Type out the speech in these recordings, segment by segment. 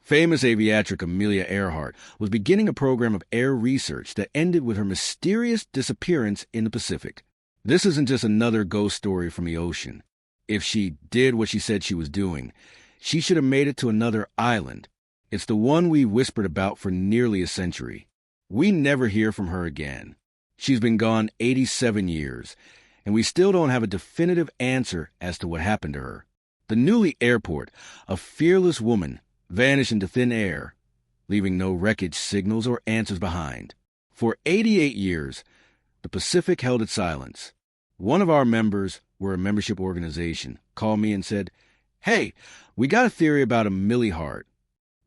Famous aviatrix Amelia Earhart was beginning a program of air research that ended with her mysterious disappearance in the Pacific. This isn't just another ghost story from the ocean. If she did what she said she was doing, she should have made it to another island. It's the one we whispered about for nearly a century. We never hear from her again. She's been gone 87 years, and we still don't have a definitive answer as to what happened to her. The Newly Airport, a fearless woman, vanished into thin air, leaving no wreckage signals or answers behind. For 88 years, the Pacific held its silence. One of our members, we're a membership organization, called me and said, "Hey, we got a theory about Amelia Earhart."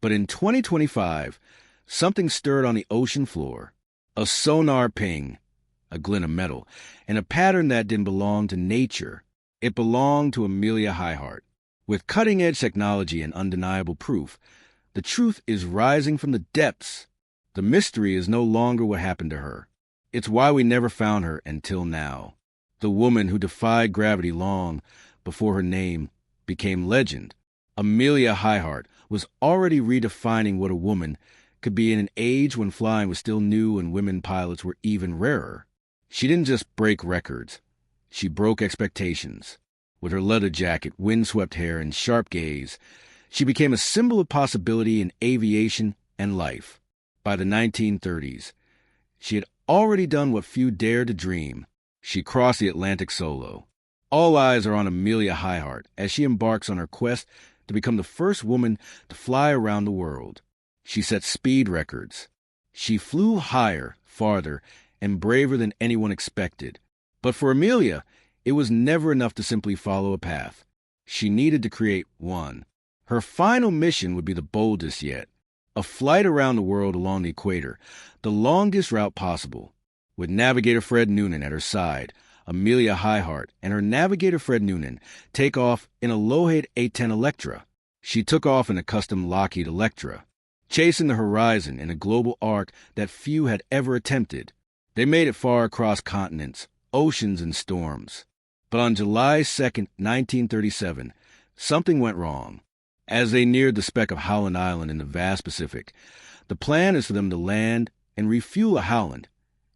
But in 2025, something stirred on the ocean floor. A sonar ping, a glint of metal, and a pattern that didn't belong to nature. It belonged to Amelia Earhart. With cutting-edge technology and undeniable proof, the truth is rising from the depths. The mystery is no longer what happened to her. It's why we never found her until now. The woman who defied gravity long before her name became legend. Amelia Earhart was already redefining what a woman could be in an age when flying was still new and women pilots were even rarer. She didn't just break records. She broke expectations. With her leather jacket, windswept hair, and sharp gaze, she became a symbol of possibility in aviation and life. By the 1930s, she had already done what few dared to dream. She crossed the Atlantic solo. All eyes are on Amelia Earhart as she embarks on her quest to become the first woman to fly around the world. She set speed records. She flew higher, farther, and braver than anyone expected. But for Amelia, it was never enough to simply follow a path. She needed to create one. Her final mission would be the boldest yet. A flight around the world along the equator, the longest route possible. With Navigator Fred Noonan at her side, Amelia Earhart and her navigator Fred Noonan take off in a Lockheed A-10 Electra. She took off in a custom Lockheed Electra, chasing the horizon in a global arc that few had ever attempted. They made it far across continents, oceans, and storms. But on July 2nd, 1937, something went wrong. As they neared the speck of Howland Island in the vast Pacific, the plan is for them to land and refuel at Howland,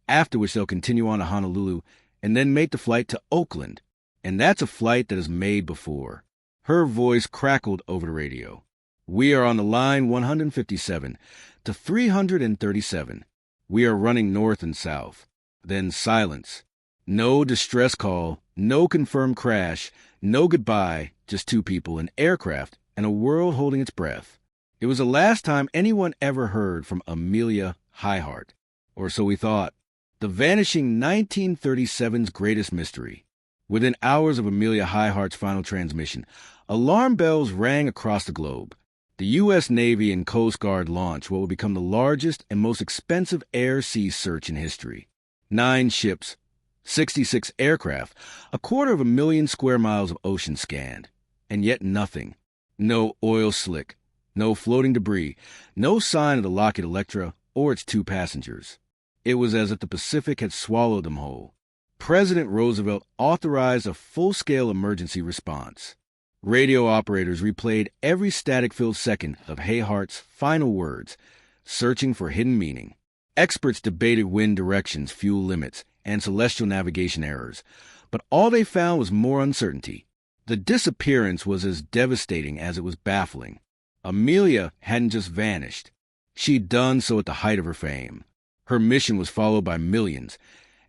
after which they'll continue on to Honolulu and then make the flight to Oakland. And that's a flight that is made before. Her voice crackled over the radio. "We are on the line 157 to 337. We are running north and south." Then silence. No distress call, no confirmed crash, no goodbye, just two people, an aircraft, and a world holding its breath. It was the last time anyone ever heard from Amelia Earhart. Or so we thought. The vanishing 1937's greatest mystery. Within hours of Amelia Earhart's final transmission, alarm bells rang across the globe. The U.S. Navy and Coast Guard launched what would become the largest and most expensive air-sea search in history. 9 ships, 66 aircraft, 250,000 square miles of ocean scanned. And yet nothing. No oil slick, no floating debris, no sign of the Lockheed Electra or its 2 passengers. It was as if the Pacific had swallowed them whole. President Roosevelt authorized a full-scale emergency response. Radio operators replayed every static-filled second of Earhart's final words, searching for hidden meaning. Experts debated wind directions, fuel limits, and celestial navigation errors, but all they found was more uncertainty. The disappearance was as devastating as it was baffling. Amelia hadn't just vanished. She'd done so at the height of her fame. Her mission was followed by millions,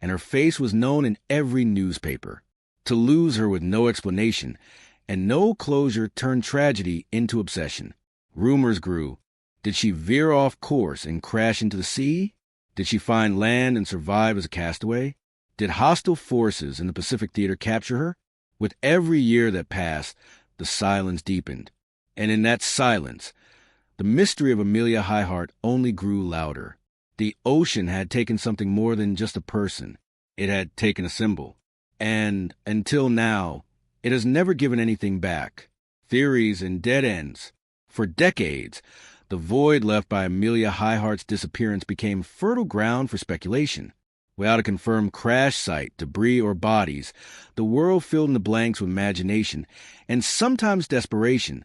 and her face was known in every newspaper. To lose her with no explanation and no closure turned tragedy into obsession. Rumors grew. Did she veer off course and crash into the sea? Did she find land and survive as a castaway? Did hostile forces in the Pacific Theater capture her? With every year that passed, the silence deepened. And in that silence, the mystery of Amelia Earhart only grew louder. The ocean had taken something more than just a person. It had taken a symbol. And until now, it has never given anything back. Theories and dead ends. For decades, the void left by Amelia Earhart's disappearance became fertile ground for speculation. Without a confirmed crash site, debris, or bodies, the world filled in the blanks with imagination and sometimes desperation.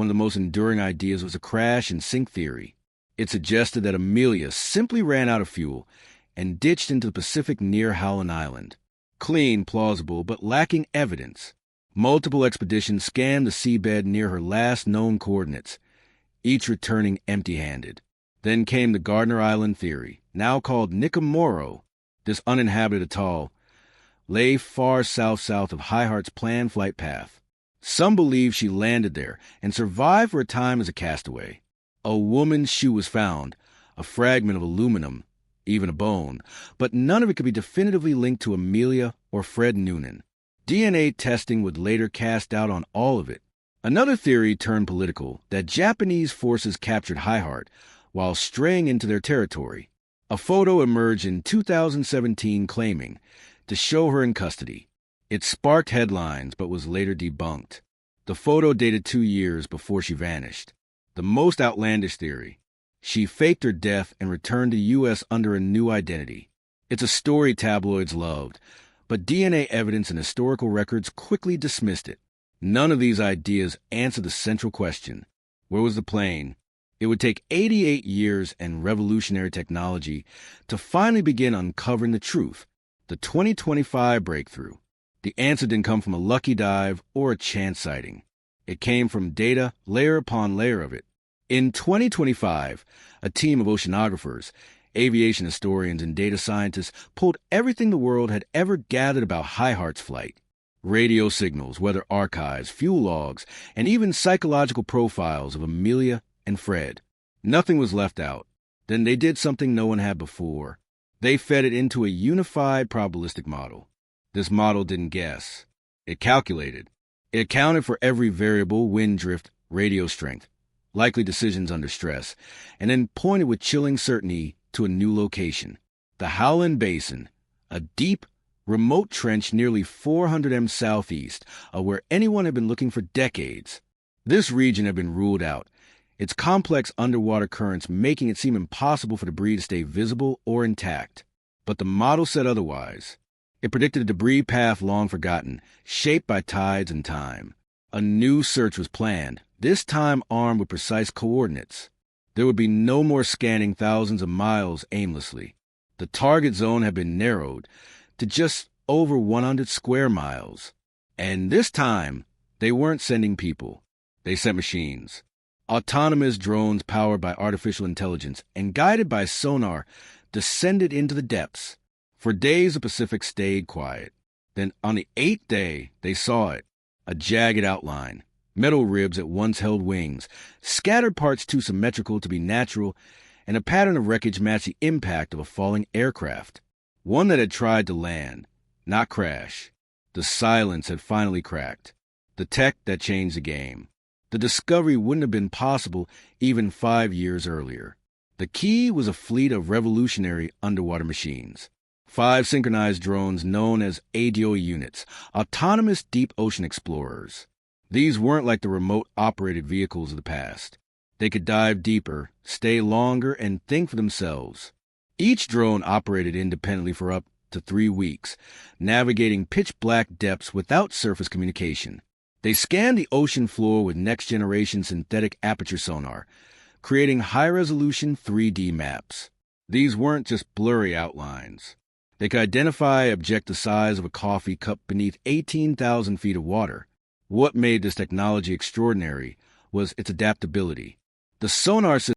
One of the most enduring ideas was a crash and sink theory. It suggested that Amelia simply ran out of fuel and ditched into the Pacific near Howland Island. Clean, plausible, but lacking evidence. Multiple expeditions scanned the seabed near her last known coordinates, each returning empty-handed. Then came the Gardner Island theory, now called Nikomoro. This uninhabited atoll lay far south of Earhart's planned flight path. Some believe she landed there and survived for a time as a castaway. A woman's shoe was found, a fragment of aluminum, even a bone, but none of it could be definitively linked to Amelia or Fred Noonan. DNA testing would later cast doubt on all of it. Another theory turned political, that Japanese forces captured Earhart while straying into their territory. A photo emerged in 2017 claiming to show her in custody. It sparked headlines but was later debunked. The photo dated 2 years before she vanished. The most outlandish theory: she faked her death and returned to the U.S. under a new identity. It's a story tabloids loved, but DNA evidence and historical records quickly dismissed it. None of these ideas answer the central question: where was the plane? It would take 88 years and revolutionary technology to finally begin uncovering the truth. The 2025 breakthrough. The answer didn't come from a lucky dive or a chance sighting. It came from data, layer upon layer of it. In 2025, a team of oceanographers, aviation historians, and data scientists pulled everything the world had ever gathered about Earhart's flight. Radio signals, weather archives, fuel logs, and even psychological profiles of Amelia and Fred. Nothing was left out. Then they did something no one had before. They fed it into a unified probabilistic model. This model didn't guess. It calculated. It accounted for every variable: wind drift, radio strength, likely decisions under stress, and then pointed with chilling certainty to a new location: the Howland Basin, a deep, remote trench nearly 400 m southeast of where anyone had been looking for decades. This region had been ruled out, its complex underwater currents making it seem impossible for debris to stay visible or intact. But the model said otherwise. It predicted a debris path long forgotten, shaped by tides and time. A new search was planned, this time armed with precise coordinates. There would be no more scanning thousands of miles aimlessly. The target zone had been narrowed to just over 100 square miles. And this time, they weren't sending people. They sent machines. Autonomous drones powered by artificial intelligence and guided by sonar descended into the depths. For days, the Pacific stayed quiet. Then, on the 8th day, they saw it. A jagged outline. Metal ribs that once held wings. Scattered parts too symmetrical to be natural, and a pattern of wreckage matched the impact of a falling aircraft. One that had tried to land, not crash. The silence had finally cracked. The tech that changed the game. The discovery wouldn't have been possible even 5 years earlier. The key was a fleet of revolutionary underwater machines. 5 synchronized drones known as ADO units, autonomous deep ocean explorers. These weren't like the remote-operated vehicles of the past. They could dive deeper, stay longer, and think for themselves. Each drone operated independently for up to 3 weeks, navigating pitch-black depths without surface communication. They scanned the ocean floor with next-generation synthetic aperture sonar, creating high-resolution 3D maps. These weren't just blurry outlines. They could identify objects the size of a coffee cup beneath 18,000 feet of water. What made this technology extraordinary was its adaptability. The sonar system